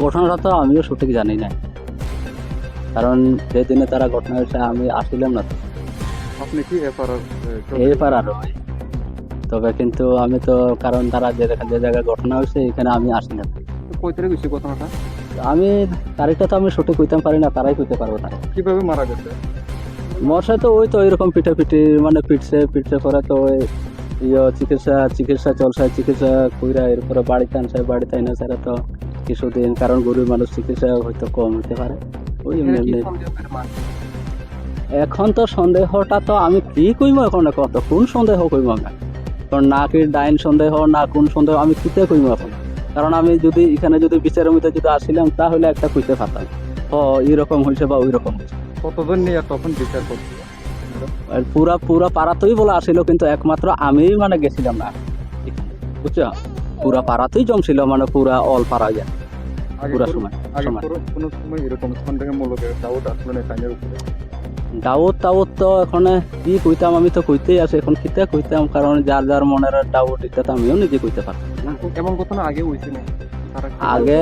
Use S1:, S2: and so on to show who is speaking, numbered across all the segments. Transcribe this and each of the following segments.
S1: ঘটনাটা তো আমিও সঠিক জানি না, কারণ যেদিনে তারা ঘটনা হয়েছে আমি আসছিলাম না তো।
S2: আপনি কি এপার
S1: এবার আরো হয়। তবে কিন্তু আমি তো, কারণ তারা যে যে জায়গায় ঘটনা হয়েছে এখানে আমি আসছিলাম।
S2: কই তারিখ হয়েছে ঘটনাটা?
S1: আমি তারিখটা তো আমি সঠিক কইতে পারি না, তারাই কইতে পারবো তারা।
S2: কিভাবে মারা গেছে?
S1: মশা তো ওই তো এরকম পিটাপিটি, মানে পিটছে পরে তো ওই চিকিৎসা চিকিৎসা চলছে, চিকিৎসা কইরা এরপরে বাড়িতে আনছে, বাড়িতে এনে স্যার তো কিছুদিন, কারণ গরিব মানুষ চিকিৎসা হয়তো কম হতে পারে ওই এমনি
S2: এখানে কি
S1: এমনি।
S2: সন্দেহ করে মারছে?
S1: এখন তো সন্দেহটা তো আমি কি কইমো, এখন কত কোন সন্দেহ কইমো আমি, কারণ না কি ডাইন সন্দেহ না কোন সন্দেহ আমি কিতে কইমো এখন। কারণ আমি যদি এখানে যদি বিচারের মধ্যে যদি আসিলাম তাহলে একটা কইতে পারতাম, ও এরকম হয়েছে বা ওই রকম হয়েছে।
S2: কতজন নিয়ে তখন বিচার করছিল?
S1: আর পুরা পুরা পাড়াতেই বলা আসিল, কিন্তু একমাত্র আমি মানে গেছিলাম না এখানে, বুঝছো। পুরা পাড়াতেই জমছিল, মানে পুরা অল পাড়া যায়
S2: আগে
S1: পুরা
S2: কোনো-
S1: সময়
S2: আগে
S1: সময়।
S2: কোনো সময় এরকম সন্দেহমূলক ডাউট আসলো না সাইনের উপরে?
S1: ডাউট টাউট তো এখন কি কইতাম, আমি তো কইতেই আছি এখন কিতে কইতাম, কারণ যার যার মনের ডাউট এটা তো আমিও নিজে কইতে পারতাম না।
S2: এমন ঘটনা আগে হয়েছে না? তারা কি-
S1: আগে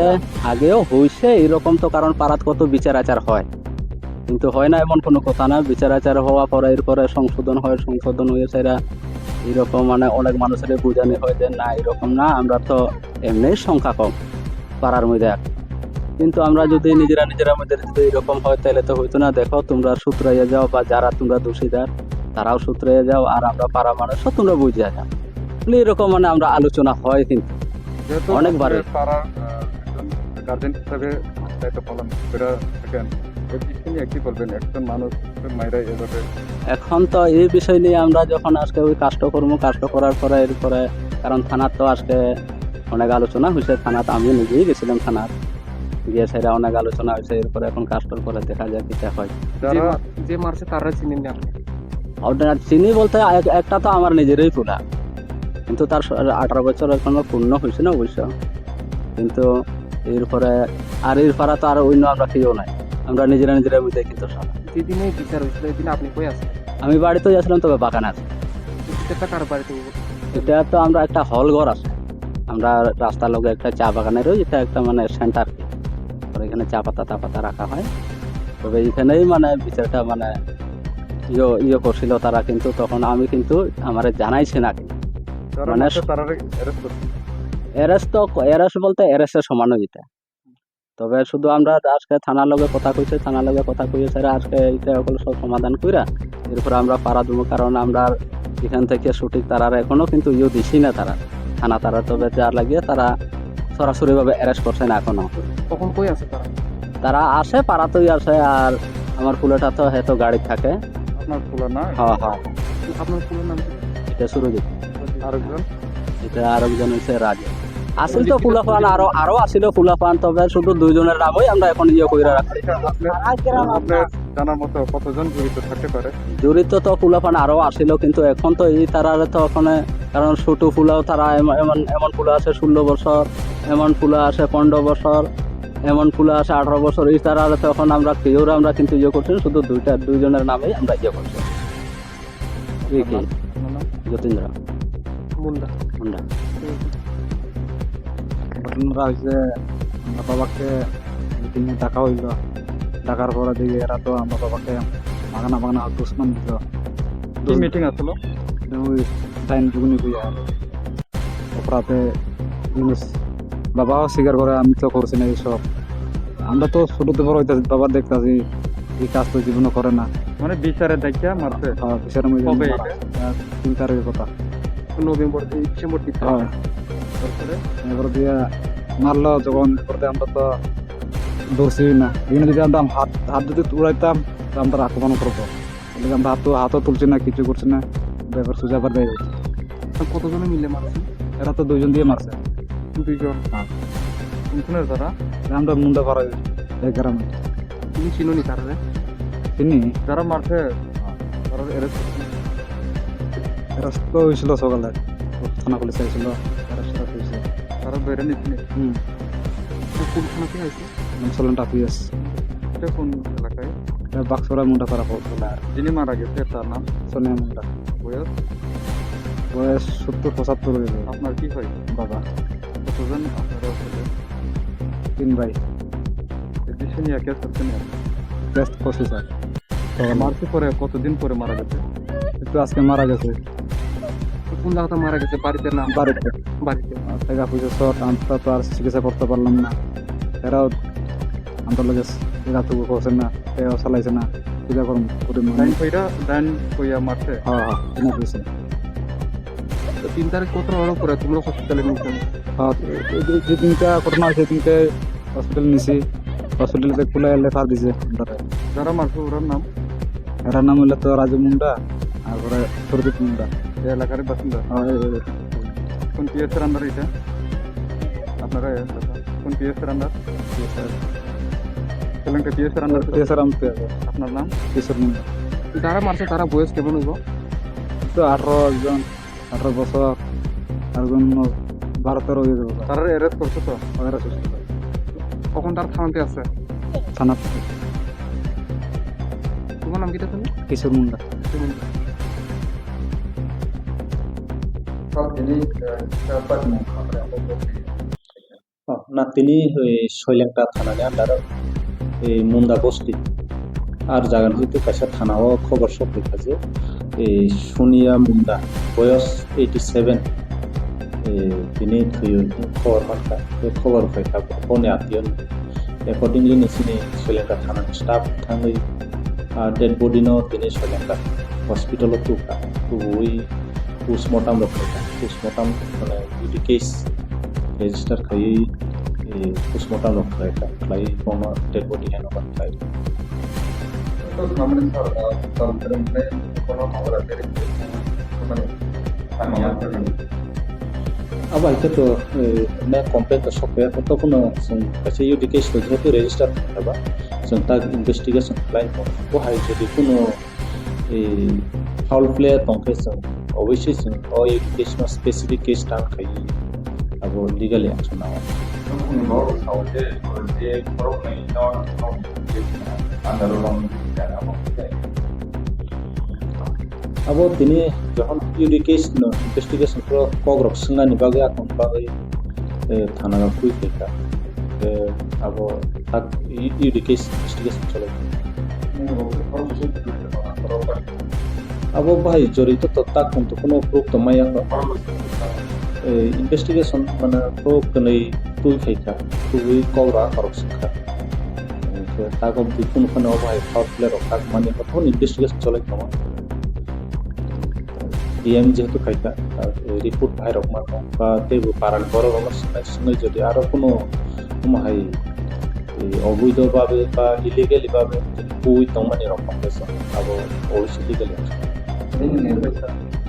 S1: আগেও হইছে এরকম তো, কারণ পাড়াত কত বিচার আচার হয়, কিন্তু হয় না এমন কোনো কথা না। বিচার আচার হওয়া পরে এরপরে সংশোধন হয়, সংশোধন হয়েছে এরা এরকম, মানে অনেক মানুষের বোঝানো হয় যে না এরকম না, আমরা তো এমনি সংখ্যা কম পাড়ার মধ্যে। কিন্তু আমরা যদি নিজেরা মধ্যে যদি এরকম হয় তাহলে তো হইতো না। দেখো তোমরা সূত্রাইয়া যাও, বা যারা তোমরা দোষীদার তারাও সূত্রাইয়া যাও, আর আমরা পাড়া মানুষও তোমরা বুঝিয়া যাও, বলে এরকম মানে আমরা আলোচনা হয়। কিন্তু
S2: যেহেতু
S1: অনেকবারই।
S2: আপনাদের পাড়ার একজন গার্জেন হিসাবে দায়িত্ব পালন করে থাকেন, এই বিষয় নিয়ে কি বলবেন? একজন মানুষ মায়েরা এভাবে
S1: এখন তো এই বিষয় নিয়ে আমরা যখন আজকে ওই কাজটা করার পরে এরপরে, কারণ থানার তো আজকে অনেক আলোচনা হয়েছে, থানাতে আমি নিজেই গেছিলাম, থানার গিয়ে সেটা অনেক আলোচনা হয়েছে। এরপরে এখন কাজটার পরে দেখা যায় কিটা হয়।
S2: যারা যে মারছে তারা চিনেন না আপনি?
S1: আর চিনি বলতে একটা তো আমার নিজেরই ফুলা, কিন্তু তার 18 বছর এখনো পূর্ণ হয়েছে না অবশ্য। কিন্তু এরপরে আর এর পাড়া তো আর অন্য আমরা কেউ নাই, আমরা নিজেরা মধ্যে কিন্তু সব।
S2: যেদিনে বিচার হয়েছিল ওই দিন আপনি কই আছেন?
S1: আমি বাড়িতে যাচ্ছিলাম, তবে বাগানে আছে।
S2: বিচারটা কার বাড়িতে হইব?
S1: এটা তো আমরা একটা হল ঘর আছে, আমরা রাস্তার লগে একটা চা বাগানের ওই এটা একটা মানে সেন্টার, এখানে চা পাতা রাখা হয়। তবে এখানেই মানে বিচারটা মানে করছিল তারা, কিন্তু তখন আমি কিন্তু আমার জানাইছে না।
S2: যারা
S1: মানে
S2: মারছে তারা অ্যারেস্ট করছে?
S1: এরেস্ট বলতে এরেস্টের সমান এটা। তবে শুধু আমরা আজকে থানার লগে কথা কইছে স্যার, আজকে এটা ওগুলো সব সমাধান কইরা এরপর আমরা পাড়া দেবো, কারণ আমরা এখান থেকে সঠিক তারা এখনো কিন্তু দিছি না তারা থানা, তারা তবে যার লাগিয়ে তারা সরাসরি ভাবে অ্যারেস্ট করছে না এখনো।
S2: তখন কই আছে তারা?
S1: তারা আসে, পাড়াতেই আসে, আর আমার পুলেটা তো হয়তো গাড়ি থাকে।
S2: আপনার ফুলা না?
S1: হ্যাঁ হ্যাঁ,
S2: আপনার ফুলের নাম কি?
S1: এটা সুরজিৎ।
S2: আরেকজন?
S1: এটা আরেকজন হচ্ছে রাজু। আসিল তো ফুলাফান, আরো আসিল ফুলাফান, তবে শুধু দুইজনের নামই আমরা এখন কইরা রাখছি।
S2: আপনার জানার মতো কতজন জড়িত থাকতে পারে?
S1: জড়িত তো ফুলাফান আরো আসিল, কিন্তু এখন তো এই তারারে তো ওখানে, কারণ ছোট ফুলাও তারা এমন এমন ফুলা আছে 16 বছর, এমন ফুলা আছে 15 বছর, এমন ফুলা আছে 18 বছর। এই তারারে তো এখন আমরা কেউ আমরা কিন্তু করছি, শুধু দুইজনের নামেই আমরা করছি। কি
S2: আপনার নাম?
S1: যতীন্দ্র
S2: মুন্ডা।
S1: মুন্ডা।
S3: ঘটনাটা হয়েছে আমার বাবাকে মিটিংয়ে ডাকা হইলো, ডাকার পরে দিকে এরা তো আমার বাবাকে বাগানা দুশ্মন দিল।
S2: কি মিটিং আসলো?
S3: ওই টাইম দুগুনি বুঝা অপরাধে জিনিস বাবাও স্বীকার করে আমি তো করছি না এইসব। আমরা তো ছোটতে বড় হইতেছি, বাবা দেখতেছি এই কাজ তো জীবনে করে না।
S2: মানে বিচারে দেখিয়া মারছে?
S3: বিচারের মধ্যে
S2: কবে এটা?
S3: 3 তারিখের কথা।
S2: নভেম্বর ডিসেম্বর 3
S3: হ্যাঁ,
S2: তারপরে
S3: এবার দিয়ে মারলো যখন, করতে আমরা তো ধরছি না। এখানে যদি আমরা হাত যদি উড়াইতাম তো আমরা আক্রমণ করবো, এদিকে আমরা হাতও তুলছি না, কিছু করছি না, ব্যাপার সোজা আবার দেয়।
S2: কতজনে মিলে মারছে?
S3: এরা তো 2 জন দিয়ে মারছে।
S2: 2 জন?
S3: হ্যাঁ।
S2: কোনখানের তারা?
S3: আমরা মুন্ডা পাড়া এক গ্রামে
S2: তুমি চিনোনি তারা?
S3: চিনি।
S2: যারা মারছে তারা অ্যারেস্ট করছে?
S3: এরা তো হয়েছিল সকালে, থানা পুলিশ আইছিল, এরা সেরা হয়েছে।
S2: তারা বেড়ে নিচ্ছে? কোন থানাতে হয়েছে?
S3: চলনটা পিএস
S2: এটা কোন এলাকায়?
S3: বাক্সরা মুন্ডা পাড়া পড়ছিল।
S2: যিনি মারা গেছে তার নাম?
S3: সোনিয়া মুন্ডা।
S2: বয়স?
S3: বয়স 70-75 হয়ে যাবে।
S2: আপনার কি হয়?
S3: বাবা
S2: কতজন আপনারা ছেলে?
S3: 3 ভাই।
S2: ডিসি নিয়ে কেস করছে না
S3: টেস্ট করছে স্যার
S2: মারছে পরে কতদিন পরে মারা গেছে
S3: একটু আজকে মারা গেছে
S2: কোন জায়গাতে মারা গেছে বাড়িতে না
S3: বাড়িতে
S2: বাড়িতে
S3: টাকা পয়সা শর্ট আমরা তো আর চিকিৎসা করতে পারলাম না এরাও আমার লগে রাতু করছে না এরাও চালাইছে না পূজা করুন করে
S2: ডাইন কইয়া মারছে
S3: হ্যাঁ হ্যাঁ ঠিক আছে
S2: তো 3 তারিখ কত হওয়ার পরে তোমরা হসপিটালে নিয়েছো
S3: হ্যাঁ যে দিনটা ঘটনা হয়েছে দিনকে হসপিটাল নিছি হসপিটালে খুলে লেফার দিছে
S2: যারা মারছে ওর নাম
S3: এরার নাম হইলে তো রাজু মুন্ডা তারপরে সুরদীপ মুন্ডা
S2: এই এলাকার বাসিন্দা কোন পিএস এর আন্ডার এটা আপনারা কোন পিএস এর আন্ডার শ্রীলঙ্কা পিএস এর আন্ডার আপনার নাম
S3: কিশোর মুন্ডা
S2: যারা মারছে তারা বয়স কেমন হইব
S3: তো 18 বছর একজন 12-13 হয়ে যাবে
S2: তারা অ্যারেস্ট করছে তো
S3: ওরা সুস্থ
S2: কখন তার থানাতে আছে
S3: থানা
S2: তোমার নাম কিটা তুমি
S3: কিশোর মুন্ডা
S4: না তিনি শৈলেংটা থানানি আন্ডার এই মুন্দা বস্তি আর জাগান হইতে কাছে থানাও খবর সব লেখা যে এই সুনিয়া মুন্দা বয়স 87 তিনি থুই খবর মানকা এই খবর পাইকা ফোনে আত্মীয় অ্যাকর্ডিংলি নিচিনি শৈলেংটা থানানি স্টাফ থাঙ্গই ডেড বডি ন তিনি শৈলেংটা হসপিটালত তুকা তুই পোস্টমর্টম রখাইকা পোস্টমর্টম মানে বিডি কেস রেজিস্টার খাই পোস্টমর্টম রখাইকা খাই কোনো ডেড বডি হেন খাই अब आइते तो मैं कंप्लेन तो सफाया तो कोनो कैसे यू डिकेस तो जेतु रेजिस्टर थाबा जों ता इन्वेस्टिगेशन लाइन को हाय जदि कोनो फाउल प्ले तंखे जों अवश्य जों ओ एजुकेशनल स्पेसिफिक केस टान खाइ अब लीगल एक्शन ना अब दिने যখন ইউডিকেশন ইনভেস্টিগেশন pro কগ্রক সিংনানি বাগে এখন বাগে থানা কুই থেকে अब তাক ইউডিকেশন ইনভেস্টিগেশন চলে अब ভাই জড়িত তো তাক কিন্তু কোনো প্রুফ তো মাইয়া ইনভেস্টিগেশন মানে প্রুফ নেই তুই খাইকা তুই কগ্রা করক সিংখা তাক অব্দি কোনখানে অভাই ফাউল প্লে রক মানে তখন ইনভেস্টিগেশন চলে কেমন ডিএম যেহেতু খাইতা রিপোর্ট ভাই রকম বা তেবু পারান বড় রকম সঙ্গে যদি আরো কোনো মাহাই অবৈধভাবে বা ইলিগেলি ভাবে পুই তমানি রকম পেছ আবো অবশ্যই লিগেলি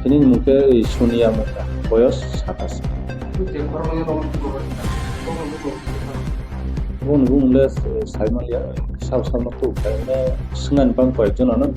S4: তিনি মুখে শুনিয়া মুখা বয়স 27 বুনলে সাইমালিয়া সাউসাউনা তো সিংনানি বাং কয়েকজন আনো